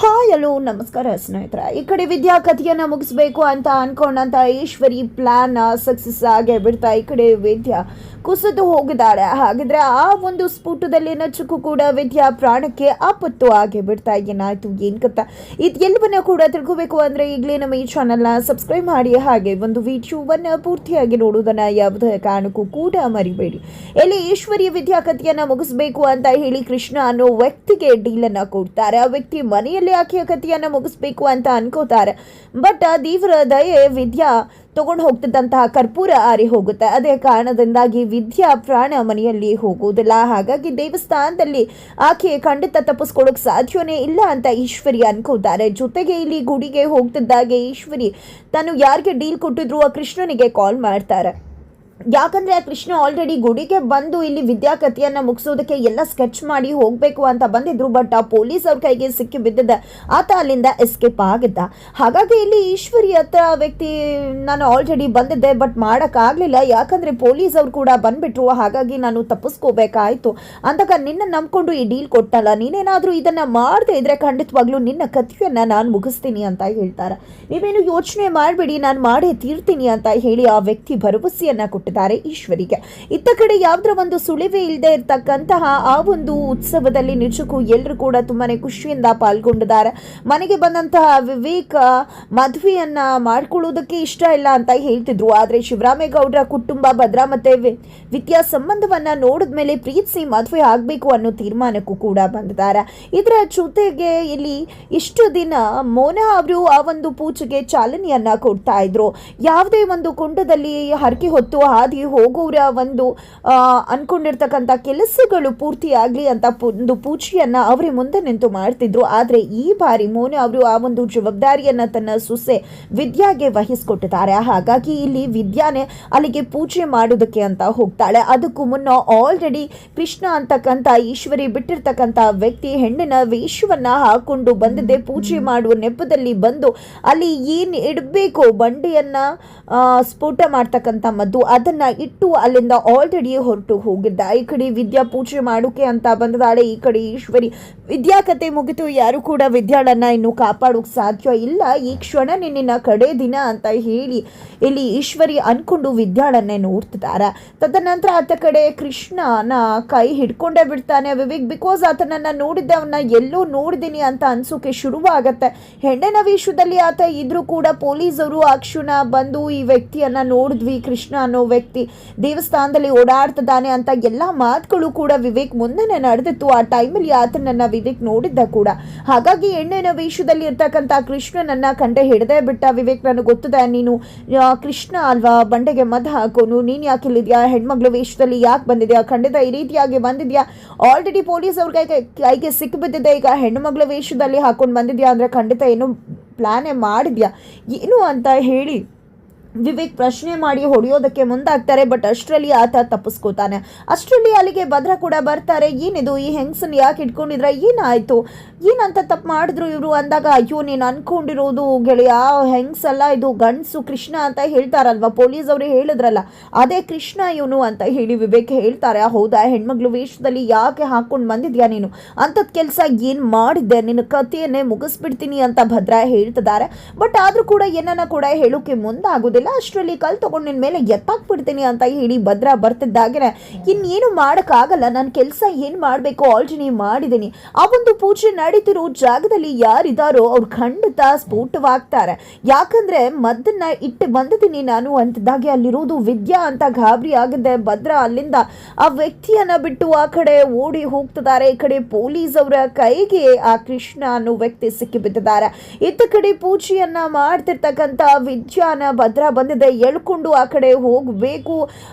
Hi hello ನಮಸ್ಕಾರ ಸ್ನೇಹಿತರೆ. ಈ ಕಡೆ ವಿದ್ಯಾ ಕಥೆಯನ್ನು ಮುಗಿಸ್ಬೇಕು ಅಂತ ಅನ್ಕೊಂಡಂತ ಈಶ್ವರಿ ಪ್ಲಾನ್ ಸಕ್ಸಸ್ ಆಗೇ ಬಿಡ್ತಾ ಈ ಕಡೆ ವಿದ್ಯಾ ಕುಸಿದು ಹೋಗಿದ್ದಾಳೆ. ಹಾಗಿದ್ರೆ ಆ ಒಂದು ಸ್ಫೋಟದಲ್ಲಿ ನಚ್ಚಕ್ಕೂ ಕೂಡ ವಿದ್ಯಾ ಪ್ರಾಣಕ್ಕೆ ಆಪತ್ತು ಆಗೇ ಬಿಡ್ತಾ. ಏನಾಯ್ತು ಏನ್ ಕಥೆ ಇದೆಲ್ಲವನ್ನ ಕೂಡ ತಿಳ್ಕೋಬೇಕು ಅಂದ್ರೆ ಈಗಲೇ ನಮ್ಮ ಈ ಚಾನಲ್ನ ಸಬ್ಸ್ಕ್ರೈಬ್ ಮಾಡಿ, ಹಾಗೆ ಒಂದು ವಿಡಿಯೋವನ್ನ ಪೂರ್ತಿಯಾಗಿ ನೋಡುವುದನ್ನ ಯಾವುದೇ ಕಾರಣಕ್ಕೂ ಕೂಡ ಮರಿಬೇಡಿ. ಇಲ್ಲಿ ಈಶ್ವರಿ ವಿದ್ಯಾ ಕಥೆಯನ್ನ ಮುಗಿಸ್ಬೇಕು ಅಂತ ಹೇಳಿ ಕೃಷ್ಣ ಅನ್ನೋ ವ್ಯಕ್ತಿಗೆ ಡೀಲ್ ಅನ್ನ ಕೊಡ್ತಾರೆ. ಆ ವ್ಯಕ್ತಿ ಮನೆಯಲ್ಲಿ ಆಕೆಯ ಕಥೆಯನ್ನ ಮುಗಿಸ್ಬೇಕು ಅಂತ ಅನ್ಕೋತಾರೆ. ಬಟ್ ದೇವರ ದಯೆ ವಿದ್ಯಾ ತಗೊಂಡು ಹೋಗ್ತಿದ್ದಂತಹ ಕರ್ಪೂರ ಆರಿ ಹೋಗುತ್ತೆ. ಅದೇ ಕಾರಣದಿಂದಾಗಿ ವಿದ್ಯಾ ಪ್ರಾಣ ಮನೆಯಲ್ಲಿ ಹೋಗುವುದಿಲ್ಲ. ಹಾಗಾಗಿ ದೇವಸ್ಥಾನದಲ್ಲಿ ಆಕೆ ಖಂಡಿತ ತಪ್ಪಿಸ್ಕೊಳ್ಳೋಕೆ ಸಾಧ್ಯವೇ ಇಲ್ಲ ಅಂತ ಈಶ್ವರಿ ಅನ್ಕೋತಾರೆ. ಜೊತೆಗೆ ಇಲ್ಲಿ ಗುಡಿಗೆ ಹೋಗ್ತಿದ್ದಾಗೆ ಈಶ್ವರಿ ತಾನು ಯಾರಿಗೆ ಡೀಲ್ ಕೊಟ್ಟಿದ್ರು ಆ ಕೃಷ್ಣನಿಗೆ ಕಾಲ್ ಮಾಡ್ತಾರೆ. ಯಾಕಂದರೆ ಆ ಕೃಷ್ಣ ಆಲ್ರೆಡಿ ಗುಡಿಗೆ ಬಂದು ಇಲ್ಲಿ ವಿದ್ಯಾ ಕಥೆಯನ್ನು ಮುಗಿಸೋದಕ್ಕೆ ಎಲ್ಲ ಸ್ಕೆಚ್ ಮಾಡಿ ಹೋಗಬೇಕು ಅಂತ ಬಂದಿದ್ರು. ಬಟ್ ಆ ಪೊಲೀಸ್ ಅವ್ರ ಕೈಗೆ ಸಿಕ್ಕಿ ಬಿದ್ದಿದ್ದ ಆತ ಅಲ್ಲಿಂದ ಎಸ್ಕೇಪ್ ಆಗಿದ್ದ. ಹಾಗಾಗಿ ಇಲ್ಲಿ ಈಶ್ವರಿ ಹತ್ರ ವ್ಯಕ್ತಿ ನಾನು ಆಲ್ರೆಡಿ ಬಂದಿದ್ದೆ ಬಟ್ ಮಾಡೋಕ್ಕಾಗಲಿಲ್ಲ, ಯಾಕಂದರೆ ಪೊಲೀಸ್ ಅವ್ರು ಕೂಡ ಬಂದ್ಬಿಟ್ರು. ಹಾಗಾಗಿ ನಾನು ತಪ್ಪಿಸ್ಕೋಬೇಕಾಯ್ತು ಅಂದಾಗ ನಿನ್ನ ನಂಬ್ಕೊಂಡು ಈ ಡೀಲ್ ಕೊಟ್ಟಲ್ಲ, ನೀನೇನಾದರೂ ಇದನ್ನು ಮಾಡದೇ ಇದ್ರೆ ಖಂಡಿತವಾಗ್ಲೂ ನಿನ್ನ ಕಥೆಯನ್ನು ನಾನು ಮುಗಿಸ್ತೀನಿ ಅಂತ ಹೇಳ್ತಾರೆ. ನೀವೇನು ಯೋಚನೆ ಮಾಡಬೇಡಿ, ನಾನು ಮಾಡೇ ತೀರ್ತೀನಿ ಅಂತ ಹೇಳಿ ಆ ವ್ಯಕ್ತಿ ಭರವಸೆಯನ್ನು ಕೊಟ್ಟಿದ್ದಾರೆ ಈಶ್ವರಿಗೆ. ಇತ್ತ ಕಡೆ ಯಾವ್ದ್ರ ಒಂದು ಸುಳಿವೇ ಇಲ್ಲದೆ ಇರ್ತಕ್ಕಂತಹ ಆ ಒಂದು ಉತ್ಸವದಲ್ಲಿ ನಿಜಕ್ಕೂ ಎಲ್ಲರೂ ಕೂಡ ತುಂಬಾನೇ ಖುಷಿಯಿಂದ ಪಾಲ್ಗೊಂಡಿದ್ದಾರೆ. ಮನೆಗೆ ಬಂದಂತಹ ವಿವೇಕ್ ಮದುವೆಯನ್ನ ಮಾಡ್ಕೊಳ್ಳೋದಕ್ಕೆ ಇಷ್ಟ ಇಲ್ಲ ಅಂತ ಹೇಳ್ತಿದ್ರು. ಆದ್ರೆ ಶಿವರಾಮೇಗೌಡರ ಕುಟುಂಬ ಭದ್ರಾ ಮತ್ತೆ ವಿದ್ಯಾ ಸಂಬಂಧವನ್ನ ನೋಡಿದ್ಮೇಲೆ ಪ್ರೀತಿಸಿ ಮದುವೆ ಆಗ್ಬೇಕು ಅನ್ನೋ ತೀರ್ಮಾನಕ್ಕೂ ಕೂಡ ಬಂದಿದ್ದಾರೆ. ಇದರ ಜೊತೆಗೆ ಇಲ್ಲಿ ಇಷ್ಟು ದಿನ ಮೋನಾ ಅವರು ಆ ಒಂದು ಪೂಜೆಗೆ ಚಾಲನೆಯನ್ನ ಕೊಡ್ತಾ ಇದ್ರು. ಯಾವುದೇ ಒಂದು ಕುಂಡದಲ್ಲಿ ಹರಕೆ ಹೊತ್ತು ಹಾದಿ ಹೋಗೋರ ಒಂದು ಅನ್ಕೊಂಡಿರ್ತಕ್ಕಂಥ ಕೆಲಸಗಳು ಪೂರ್ತಿ ಆಗಲಿ ಅಂತ ಒಂದು ಪೂಜೆಯನ್ನ ಅವರೇ ಮುಂದೆ ನಿಂತು ಮಾಡ್ತಿದ್ರು. ಆದರೆ ಈ ಬಾರಿ ಮೋನ ಅವರು ಆ ಒಂದು ಜವಾಬ್ದಾರಿಯನ್ನ ತನ್ನ ಸೊಸೆ ವಿದ್ಯಾಗೆ ವಹಿಸ್ಕೊಟ್ಟಿದ್ದಾರೆ. ಹಾಗಾಗಿ ಇಲ್ಲಿ ವಿದ್ಯಾನೆ ಅಲ್ಲಿಗೆ ಪೂಜೆ ಮಾಡೋದಕ್ಕೆ ಅಂತ ಹೋಗ್ತಾಳೆ. ಅದಕ್ಕೂ ಮುನ್ನ ಆಲ್ರೆಡಿ ಕೃಷ್ಣ ಅಂತಕ್ಕಂಥ ಈಶ್ವರಿ ಬಿಟ್ಟಿರ್ತಕ್ಕಂಥ ವ್ಯಕ್ತಿ ಹೆಣ್ಣಿನ ವೇಷವನ್ನ ಹಾಕೊಂಡು ಬಂದಿದೆ. ಪೂಜೆ ಮಾಡುವ ನೆಪದಲ್ಲಿ ಬಂದು ಅಲ್ಲಿ ಏನು ಇಡಬೇಕು ಬಂಡೆಯನ್ನ ಸ್ಫೋಟ ಮಾಡ್ತಕ್ಕಂಥ ಮದ್ದು ಅದನ್ನ ಇಟ್ಟು ಅಲ್ಲಿಂದ ಆಲ್ರೆಡಿ ಹೊರಟು ಹೋಗಿದ್ದ. ಈ ಕಡೆ ವಿದ್ಯಾ ಪೂಜೆ ಮಾಡೋಕೆ ಅಂತ ಬಂದಿದ್ದಾಳೆ. ಈ ಕಡೆ ಈಶ್ವರಿ ವಿದ್ಯಾ ಕತೆ ಮುಗಿತು, ಯಾರು ಕೂಡ ವಿದ್ಯಾಳನ್ನ ಇನ್ನು ಕಾಪಾಡೋಕೆ ಸಾಧ್ಯ ಇಲ್ಲ, ಈ ಕ್ಷಣ ನಿನ್ನ ಕಡೆ ದಿನ ಅಂತ ಹೇಳಿ ಇಲ್ಲಿ ಈಶ್ವರಿ ಅನ್ಕೊಂಡು ವಿದ್ಯಾಳನ್ನೇ ನೋಡ್ತಿದ್ದಾರೆ. ತದನಂತರ ಆತ ಕಡೆ ಕೃಷ್ಣನ ಕೈ ಹಿಡ್ಕೊಂಡೇ ಬಿಡ್ತಾನೆ ವಿವೇಕ್. ಬಿಕಾಸ್ ಆತನನ್ನ ನೋಡಿದ್ದೆ, ಅವನ್ನ ಎಲ್ಲೋ ನೋಡಿದೀನಿ ಅಂತ ಅನ್ಸೋಕೆ ಶುರುವಾಗತ್ತೆ. ಹೆಣ್ಣಿನ ವೇಷದಲ್ಲಿ ಆತ ಇದ್ರೂ ಕೂಡ ಪೊಲೀಸರು ಆ ಕ್ಷಣ ಬಂದು ಈ ವ್ಯಕ್ತಿಯನ್ನ ನೋಡಿದ್ವಿ, ಕೃಷ್ಣ ಅನ್ನೋ ವ್ಯಕ್ತಿ ದೇವಸ್ಥಾನದಲ್ಲಿ ಓಡಾಡ್ತಿದ್ದಾನೆ ಅಂತ ಎಲ್ಲ ಮಾತುಗಳು ಕೂಡ ವಿವೇಕ್ ಮುಂದೆನೆ ನಡೆದಿತ್ತು. ಆ ಟೈಮಲ್ಲಿ ಆತನನ್ನ ವಿವೇಕ್ ನೋಡಿದ್ದ ಕೂಡ. ಹಾಗಾಗಿ ಹೆಣ್ಣಿನ ವೇಷದಲ್ಲಿ ಇರ್ತಕ್ಕಂಥ ಕೃಷ್ಣನನ್ನ ಕಂಡೆ ಹಿಡದೆ ಬಿಟ್ಟ ವಿವೇಕ್. ನನಗೆ ಗೊತ್ತಿದೆ ನೀನು ಕೃಷ್ಣ ಅಲ್ವಾ, ಬಂಡೆಗೆ ಮದ ಹಾಕೋನು, ನೀನ್ ಯಾಕೆ ಇಲ್ಲಿದ್ಯಾ, ಹೆಣ್ಮಗ್ಳ ವೇಷದಲ್ಲಿ ಯಾಕೆ ಬಂದಿದ್ಯಾ, ಖಂಡಿತ ಈ ರೀತಿಯಾಗಿ ಬಂದಿದ್ಯಾ, ಆಲ್ರೆಡಿ ಪೊಲೀಸ್ ಅವ್ರ ಕೈಗೆ ಸಿಕ್ಕಿಬಿದ್ದಿದೆ, ಈಗ ಹೆಣ್ಣು ಮಗಳ ವೇಷದಲ್ಲಿ ಹಾಕೊಂಡು ಬಂದಿದ್ಯಾ ಅಂದ್ರೆ ಖಂಡಿತ ಏನು ಪ್ಲಾನೇ ಮಾಡಿದ್ಯಾ ಏನು ಅಂತ ಹೇಳಿ ವಿವೇಕ್ ಪ್ರಶ್ನೆ ಮಾಡಿ ಹೊಡೆಯೋದಕ್ಕೆ ಮುಂದಾಗ್ತಾರೆ. ಬಟ್ ಅಷ್ಟರಲ್ಲಿ ಆತ ತಪ್ಪಿಸ್ಕೋತಾನೆ. ಅಷ್ಟರಲ್ಲಿ ಅಲ್ಲಿಗೆ ಭದ್ರಾ ಕೂಡ ಬರ್ತಾರೆ. ಏನಿದು, ಈ ಹೆಂಗಸನ್ ಯಾಕೆ ಇಟ್ಕೊಂಡಿದ್ರ, ಏನಾಯ್ತು, ಏನಂತ ತಪ್ಪು ಮಾಡಿದ್ರು ಇವರು ಅಂದಾಗ, ಅಯ್ಯೋ ನೀನು ಅನ್ಕೊಂಡಿರೋದು ಗೆಳೆಯ ಹೆಂಗಸಲ್ಲ, ಇದು ಗಂಡಸು ಕೃಷ್ಣ ಅಂತ ಹೇಳ್ತಾರಲ್ವಾ, ಪೊಲೀಸ್ ಅವರು ಹೇಳಿದ್ರಲ್ಲ ಅದೇ ಕೃಷ್ಣ ಇವನು ಅಂತ ಹೇಳಿ ವಿವೇಕ್ ಹೇಳ್ತಾರೆ. ಹೌದಾ, ಹೆಣ್ಮಗ್ಳು ವೇಷದಲ್ಲಿ ಯಾಕೆ ಹಾಕೊಂಡು ಬಂದಿದ್ಯಾ ನೀನು, ಅಂಥದ್ದು ಕೆಲಸ ಏನು ಮಾಡಿದ್ದೆ, ನಿನ್ನ ಕಥೆಯನ್ನೇ ಮುಗಿಸ್ಬಿಡ್ತೀನಿ ಅಂತ ಭದ್ರಾ ಹೇಳ್ತಿದ್ದಾರೆ. ಬಟ್ ಆದರೂ ಕೂಡ ಏನನ್ನ ಕೂಡ ಹೇಳೋಕೆ ಮುಂದಾಗೋದಿಲ್ಲ. ಅಷ್ಟರಲ್ಲಿ ಕಲ್ ತಗೊಂಡು ನಿನ್ ಮೇಲೆ ಎತ್ತಾಕ್ಬಿಡ್ತೀನಿ ಅಂತ ಹೇಳಿ ಭದ್ರಾ ಬರ್ತಿದ್ದಾಗೆ, ಇನ್ನೇನು ಮಾಡೋಕ್ಕಾಗಲ್ಲ, ನನ್ನ ಕೆಲಸ ಏನು ಮಾಡಬೇಕು ಆಲ್ರೆಡಿ ಮಾಡಿದ್ದೀನಿ, ಆ ಒಂದು ಪೂಜೆ ನಡೀತಿರೋ ಜಾಗದಲ್ಲಿ ಯಾರಿದ್ದಾರೋ ಅವ್ರು ಖಂಡಿತ ಸ್ಫೋಟವಾಗ್ತಾರೆ, ಯಾಕಂದ್ರೆ ಮದ್ದನ್ನ ಇಟ್ಟು ಬಂದಿದ್ದೀನಿ ನಾನು ಅಂತಿದ್ದಾಗೆ ಅಲ್ಲಿರೋದು ವಿದ್ಯಾ ಅಂತ ಗಾಬರಿ ಆಗಿದ್ದೆ ಭದ್ರಾ. ಅಲ್ಲಿಂದ ಆ ವ್ಯಕ್ತಿಯನ್ನ ಬಿಟ್ಟು ಆ ಕಡೆ ಓಡಿ ಹೋಗ್ತಿದ್ದಾರೆ. ಈ ಕಡೆ ಪೊಲೀಸ್ ಅವರ ಕೈಗೆ ಆ ಕೃಷ್ಣ ಅನ್ನೋ ವ್ಯಕ್ತಿ ಸಿಕ್ಕಿ ಬಿದ್ದಿದ್ದಾರೆ. ಇತ್ತ ಕಡೆ ಪೂಜೆಯನ್ನ ಮಾಡ್ತಿರ್ತಕ್ಕಂಥ ವಿದ್ಯಾನ ಭದ್ರಾ ಬಂದಿದೆ, ಎಳ್ಕೊಂಡು ಆ ಕಡೆ ಹೋಗಬೇಕು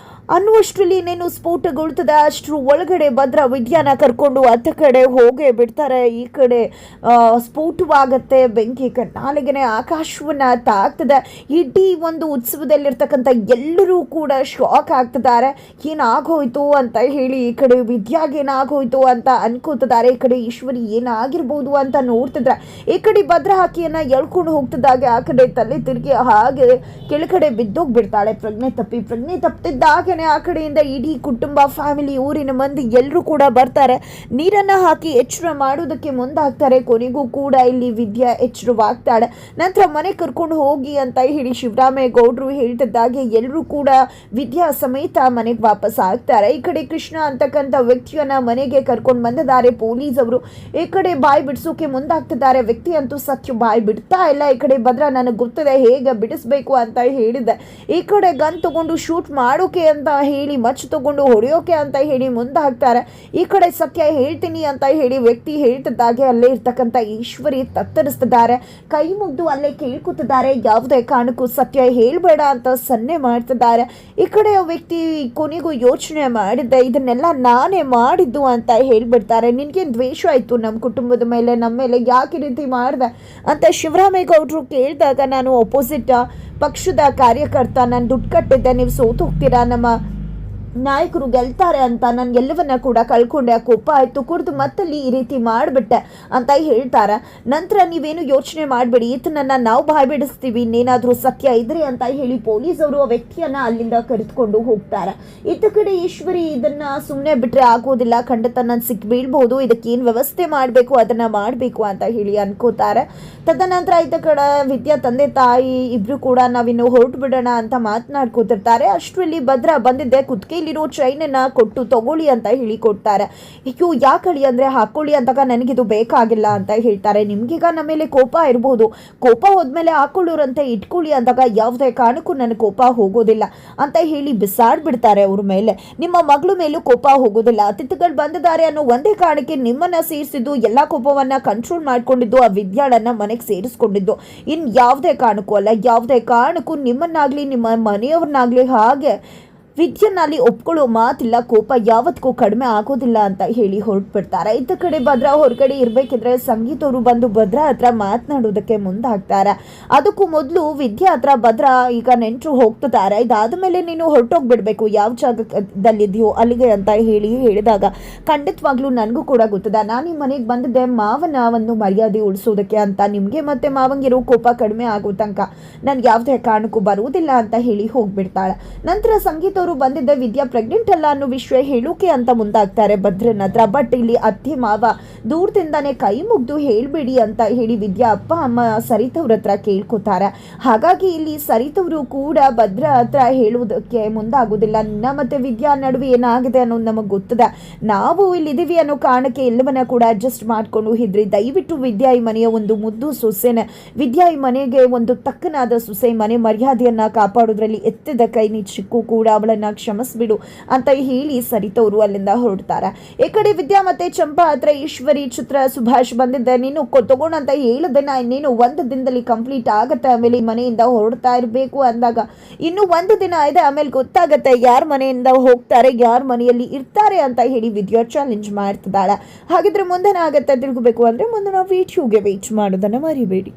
ಅನ್ನುವಷ್ಟರಲ್ಲಿ ಇನ್ನೇನು ಸ್ಫೋಟಗೊಳ್ತದೆ. ಅಷ್ಟರ ಒಳಗಡೆ ಭದ್ರಾ ವಿದ್ಯಾನ ಕರ್ಕೊಂಡು ಅತ್ತ ಕಡೆ ಹೋಗೇ ಬಿಡ್ತಾರೆ. ಈ ಕಡೆ ಸ್ಫೋಟವಾಗತ್ತೆ, ಬೆಂಕಿ ಕಣ್ಣಾಲಿಗೆನೆ ಆಕಾಶವನ್ನ ತಾಕ್ತದೆ. ಇಡೀ ಒಂದು ಉತ್ಸವದಲ್ಲಿರ್ತಕ್ಕಂಥ ಎಲ್ಲರೂ ಕೂಡ ಶಾಕ್ ಆಗ್ತಿದ್ದಾರೆ, ಏನಾಗೋಯ್ತು ಅಂತ ಹೇಳಿ. ಈ ಕಡೆ ವಿದ್ಯಾಗೇನಾಗೋಯ್ತು ಅಂತ ಅನ್ಕೋತಿದ್ದಾರೆ. ಈ ಕಡೆ ಈಶ್ವರಿ ಏನಾಗಿರ್ಬೋದು ಅಂತ ನೋಡ್ತಿದ್ರೆ, ಈ ಕಡೆ ಭದ್ರಾ ಹಾಕಿಯನ್ನ ಎಳ್ಕೊಂಡು ಹೋಗ್ತಿದ್ದಾಗೆ ಆ ಕಡೆ ತಲೆ ತಿರುಗಿ ಹಾಗೆ ಕೆಳಗಡೆ ಬಿದ್ದೋಗ್ಬಿಡ್ತಾಳೆ ಪ್ರಜ್ಞೆ ತಪ್ಪಿದ್ದಾಗೆ ತಕ್ಷಣ ಆ ಕಡೆಯಿಂದ ಇಡೀ ಕುಟುಂಬ, ಫ್ಯಾಮಿಲಿ, ಊರಿನ ಮಂದಿ ಎಲ್ಲರೂ ಕೂಡ ಬರ್ತಾರೆ. ನೀರನ್ನು ಹಾಕಿ ಎಚ್ಚರ ಮಾಡೋದಕ್ಕೆ ಮುಂದಾಗ್ತಾರೆ. ಕೊನೆಗೂ ಕೂಡ ಇಲ್ಲಿ ವಿದ್ಯಾ ಎಚ್ಚರವಾಗ್ತಾಳೆ. ನಂತರ ಮನೆ ಕರ್ಕೊಂಡು ಹೋಗಿ ಅಂತ ಹೇಳಿ ಶಿವರಾಮೇಗೌಡರು ಹೇಳ್ತಿದ್ದಾಗೆ ಎಲ್ಲರೂ ಕೂಡ ವಿದ್ಯಾ ಸಮೇತ ಮನೆಗೆ ವಾಪಸ್ ಆಗ್ತಾರೆ. ಈ ಕಡೆ ಕೃಷ್ಣ ಅಂತಕ್ಕಂಥ ವ್ಯಕ್ತಿಯನ್ನ ಮನೆಗೆ ಕರ್ಕೊಂಡು ಬಂದಿದ್ದಾರೆ ಪೊಲೀಸ್ ಅವರು. ಈ ಕಡೆ ಬಾಯಿ ಬಿಡಿಸೋಕೆ ಮುಂದಾಗ್ತಿದ್ದಾರೆ. ವ್ಯಕ್ತಿ ಅಂತೂ ಸತ್ಯ ಬಾಯಿ ಬಿಡ್ತಾ ಇಲ್ಲ. ಈ ಕಡೆ ಭದ್ರ ನನಗೆ ಗೊತ್ತಿದೆ ಹೇಗೆ ಬಿಡಿಸ್ಬೇಕು ಅಂತ ಹೇಳಿದ್ದೆ. ಈ ಕಡೆ ಗನ್ ತಗೊಂಡು ಶೂಟ್ ಮಾಡೋಕೆ ಅಂತ ಹೇಳಿ ಮಚ್ಚು ತಗೊಂಡು ಹೊಡೆಯೋಕೆ ಅಂತ ಹೇಳಿ ಮುಂದಾಗ್ತಾರೆ. ಈ ಕಡೆ ಸತ್ಯ ಹೇಳ್ತೀನಿ ಅಂತ ಹೇಳಿ ವ್ಯಕ್ತಿ ಹೇಳ್ತಿದ್ದಾಗೆ ಅಲ್ಲೇ ಇರ್ತಕ್ಕಂಥ ಈಶ್ವರಿ ತತ್ತರಿಸ್ತಿದ್ದಾರೆ. ಕೈ ಮುಗ್ದು ಅಲ್ಲೇ ಕೇಳ್ಕೊತಿದ್ದಾರೆ. ಯಾವುದೇ ಕಾರಣಕ್ಕೂ ಸತ್ಯ ಹೇಳ್ಬೇಡ ಅಂತ ಸನ್ನೆ ಮಾಡ್ತಿದ್ದಾರೆ. ಈ ಕಡೆ ವ್ಯಕ್ತಿ ಕೊನೆಗೂ ಯೋಚನೆ ಮಾಡಿದ್ದೆ, ಇದನ್ನೆಲ್ಲ ನಾನೇ ಮಾಡಿದ್ದು ಅಂತ ಹೇಳ್ಬಿಡ್ತಾರೆ. ನಿನ್ಗೇನು ದ್ವೇಷ ಆಯಿತು ನಮ್ಮ ಕುಟುಂಬದ ಮೇಲೆ, ನಮ್ಮ ಮೇಲೆ ಯಾಕೆ ರೀತಿ ಮಾಡಿದೆ ಅಂತ ಶಿವರಾಮೇಗೌಡರು ಕೇಳಿದಾಗ, ನಾನು ಅಪೋಸಿಟ್ ಪಕ್ಷದ ಕಾರ್ಯಕರ್ತ, ನಾನು ದುಡ್ಡು ಕಟ್ಟಿದ್ದೆ, ನೀವು ಸೋತು ಹೋಗ್ತೀರಾ, ನಮ್ಮ ನಾಯಕರು ಗೆಲ್ತಾರೆ ಅಂತ ನಾನು ಎಲ್ಲವನ್ನ ಕೂಡ ಕಳ್ಕೊಂಡೆ, ಕೋಪ ಆಯಿತು, ಕುಡಿದು ಮತ್ತಲ್ಲಿ ಈ ರೀತಿ ಮಾಡಿಬಿಟ್ಟೆ ಅಂತ ಹೇಳ್ತಾರೆ. ನಂತರ ನೀವೇನು ಯೋಚನೆ ಮಾಡಬೇಡಿ, ಈತನನ್ನು ನಾವು ಬಾಯ್ ಬಿಡಿಸ್ತೀವಿ, ಇನ್ನೇನಾದರೂ ಸತ್ಯ ಇದ್ರೆ ಅಂತ ಹೇಳಿ ಪೊಲೀಸವರು ಆ ವ್ಯಕ್ತಿಯನ್ನು ಅಲ್ಲಿಂದ ಕರೆದುಕೊಂಡು ಹೋಗ್ತಾರೆ. ಇತ್ತ ಕಡೆ ಈಶ್ವರಿ ಇದನ್ನು ಸುಮ್ಮನೆ ಬಿಟ್ಟರೆ ಆಗೋದಿಲ್ಲ, ಖಂಡಿತ ನಾನು ಸಿಕ್ಕಿ ಬೀಳ್ಬೋದು, ಇದಕ್ಕೇನು ವ್ಯವಸ್ಥೆ ಮಾಡಬೇಕು ಅದನ್ನು ಮಾಡಬೇಕು ಅಂತ ಹೇಳಿ ಅನ್ಕೋತಾರೆ. ತದನಂತರ ಇತ್ತ ಕಡೆ ವಿದ್ಯಾ ತಂದೆ ತಾಯಿ ಇಬ್ಬರು ಕೂಡ ನಾವಿನ್ನು ಹೊರಟು ಬಿಡೋಣ ಅಂತ ಮಾತನಾಡ್ಕೋತಿರ್ತಾರೆ. ಅಷ್ಟರಲ್ಲಿ ಭದ್ರ ಬಂದಿದ್ದೆ, ಕುತ್ತಿಗೆಯಲ್ಲಿರೋ ಚೈನನ್ನು ಕೊಟ್ಟು ತಗೊಳ್ಳಿ ಅಂತ ಹೇಳಿ ಕೊಡ್ತಾರೆ. ಅಯ್ಯೋ ಯಾಕಳಿ ಅಂದರೆ ಹಾಕೊಳ್ಳಿ ಅಂದಾಗ ನನಗಿದು ಬೇಕಾಗಿಲ್ಲ ಅಂತ ಹೇಳ್ತಾರೆ. ನಿಮಗೀಗ ನಮ್ಮ ಮೇಲೆ ಕೋಪ ಇರ್ಬೋದು, ಕೋಪ ಹೋದ್ಮೇಲೆ ಹಾಕೊಳ್ಳೋರಂತೆ ಇಟ್ಕೊಳ್ಳಿ ಅಂದಾಗ ಯಾವುದೇ ಕಾರಣಕ್ಕೂ ನನ್ನ ಕೋಪ ಹೋಗೋದಿಲ್ಲ ಅಂತ ಹೇಳಿ ಬಿಸಾಡ್ಬಿಡ್ತಾರೆ ಅವ್ರ ಮೇಲೆ. ನಿಮ್ಮ ಮಗಳ ಮೇಲೂ ಕೋಪ ಹೋಗೋದಿಲ್ಲ, ಅತಿಥಿಗಳು ಬಂದಿದ್ದಾರೆ ಅನ್ನೋ ಒಂದೇ ಕಾರಣಕ್ಕೆ ನಿಮ್ಮನ್ನ ಸೇರಿಸಿದ್ದು, ಎಲ್ಲ ಕೋಪವನ್ನ ಕಂಟ್ರೋಲ್ ಮಾಡ್ಕೊಂಡಿದ್ದು, ಆ ವಿದ್ಯಾಳನ್ನ ಮನೆಗೆ ಸೇರಿಸ್ಕೊಂಡಿದ್ದು, ಇನ್ ಯಾವುದೇ ಕಾರಣಕ್ಕೂ ಅಲ್ಲ. ಯಾವುದೇ ಕಾರಣಕ್ಕೂ ನಿಮ್ಮನ್ನಾಗ್ಲಿ ನಿಮ್ಮ ಮನೆಯವ್ರನ್ನಾಗ್ಲಿ ಹಾಗೆ ವಿದ್ಯೆನಲ್ಲಿ ಒಪ್ಕೊಳ್ಳೋ ಮಾತಿಲ್ಲ, ಕೋಪ ಯಾವತ್ತಿಗೂ ಕಡಿಮೆ ಆಗೋದಿಲ್ಲ ಅಂತ ಹೇಳಿ ಹೊರಟ್ಬಿಡ್ತಾರೆ. ಇತ್ತ ಕಡೆ ಭದ್ರ ಹೊರಗಡೆ ಇರಬೇಕಿದ್ರೆ ಸಂಗೀತ ಅವರು ಬಂದು ಭದ್ರ ಹತ್ರ ಮಾತನಾಡೋದಕ್ಕೆ ಮುಂದಾಗ್ತಾರೆ. ಅದಕ್ಕೂ ಮೊದಲು ವಿದ್ಯಾ ಹತ್ರ ಭದ್ರ ಈಗ ನೆಂಟರು ಹೋಗ್ತಿದ್ದಾರೆ, ಇದಾದ ಮೇಲೆ ನೀನು ಹೊರಟೋಗ್ಬಿಡ್ಬೇಕು, ಯಾವ ಜಾಗದಲ್ಲಿದೆಯೋ ಅಲ್ಲಿಗೆ ಅಂತ ಹೇಳಿ ಹೇಳಿದಾಗ, ಖಂಡಿತವಾಗ್ಲೂ ನನಗೂ ಕೂಡ ಗೊತ್ತಿದೆ, ನಾನು ಈ ಮನೆಗೆ ಬಂದಿದ್ದೆ ಮಾವನ ಒಂದು ಮರ್ಯಾದೆ ಉಳಿಸೋದಕ್ಕೆ ಅಂತ, ನಿಮಗೆ ಮತ್ತೆ ಮಾವಂಗಿರೋ ಕೋಪ ಕಡಿಮೆ ಆಗೋ ತನಕ ನಾನು ಯಾವುದೇ ಕಾರಣಕ್ಕೂ ಬರುವುದಿಲ್ಲ ಅಂತ ಹೇಳಿ ಹೋಗ್ಬಿಡ್ತಾಳೆ. ನಂತರ ಸಂಗೀತ ಅವರು ಬಂದಿದ್ದ ವಿದ್ಯಾ ಪ್ರೆಗ್ನೆಂಟ್ ಅಲ್ಲ ಅನ್ನೋ ವಿಷಯ ಹೇಳೋಕೆ ಅಂತ ಮುಂದಾಗ್ತಾರೆ ಭದ್ರನ ಹತ್ರ. ಬಟ್ ಇಲ್ಲಿ ಅತ್ತೆ ಮಾವ ದೂರದಿಂದಾನೆ ಕೈ ಮುಗ್ದು ಹೇಳ್ಬೇಡಿ ಅಂತ ಹೇಳಿ ವಿದ್ಯಾ ಅಪ್ಪ ಅಮ್ಮ ಸರಿತವ್ರ ಹತ್ರ ಕೇಳ್ಕೊತಾರೆ. ಹಾಗಾಗಿ ಇಲ್ಲಿ ಸರಿತವರು ಕೂಡ ಭದ್ರ ಹತ್ರ ಹೇಳುವುದಕ್ಕೆ ಮುಂದಾಗೋದಿಲ್ಲ. ನಿನ್ನ ಮತ್ತೆ ವಿದ್ಯಾ ನಡುವೆ ಏನಾಗಿದೆ ಅನ್ನೋದು ನಮಗೆ ಗೊತ್ತಿದೆ, ನಾವು ಇಲ್ಲಿದ್ದೀವಿ ಅನ್ನೋ ಕಾರಣಕ್ಕೆ ಎಲ್ಲವನ್ನ ಕೂಡ ಅಡ್ಜಸ್ಟ್ ಮಾಡ್ಕೊಂಡು ಇದ್ರಿ. ದಯವಿಟ್ಟು ವಿದ್ಯಾ ಈ ಮನೆಯ ಒಂದು ಮುದ್ದು ಸೊಸೆನ, ವಿದ್ಯಾ ಈ ಮನೆಗೆ ಒಂದು ತಕ್ಕನಾದ ಸೊಸೆ, ಮನೆ ಮರ್ಯಾದೆಯನ್ನ ಕಾಪಾಡೋದ್ರಲ್ಲಿ ಎತ್ತಿದ ಕೈ ನೀ ಚಿಕ್ಕು ಕೂಡ ಅವಳನ್ನ ಕ್ಷಮಿಸ್ಬಿಡು ಅಂತ ಹೇಳಿ ಸರಿತವರು ಅಲ್ಲಿಂದ ಹೊರಡ್ತಾರೆ. ಈ ಕಡೆ ವಿದ್ಯಾ ಮತ್ತೆ ಚಂಪಾ ಹತ್ರ ಈಶ್ವರಿ, ಚಿತ್ರ, ಸುಭಾಷ್ ಬಂದಿದ್ದೆ, ನೀನು ತಗೋಣಂತ ಹೇಳಿದೆ, ಇನ್ನೇನು ಒಂದು ದಿನದಲ್ಲಿ ಕಂಪ್ಲೀಟ್ ಆಗತ್ತೆ, ಆಮೇಲೆ ಮನೆಯಿಂದ ಹೊರಡ್ತಾ ಇರಬೇಕು ಅಂದಾಗ, ಇನ್ನು ಒಂದು ದಿನ ಇದೆ, ಆಮೇಲೆ ಗೊತ್ತಾಗತ್ತೆ ಯಾರ ಮನೆಯಿಂದ ಹೋಗ್ತಾರೆ, ಯಾರ ಮನೆಯಲ್ಲಿ ಇರ್ತಾರೆ ಅಂತ ಹೇಳಿ ವಿದ್ಯಾ ಚಾಲೆಂಜ್ ಮಾಡ್ತಿದ್ದಾಳೆ. ಹಾಗಿದ್ರೆ ಮುಂದೆ ಆಗತ್ತೆ ತಿಳ್ಕೋಬೇಕು ಅಂದ್ರೆ ಮುಂದಿನ ವಿಡಿಯೋಗೆ ವೇಟ್ ಮಾಡೋದನ್ನ ಮರಿಬೇಡಿ.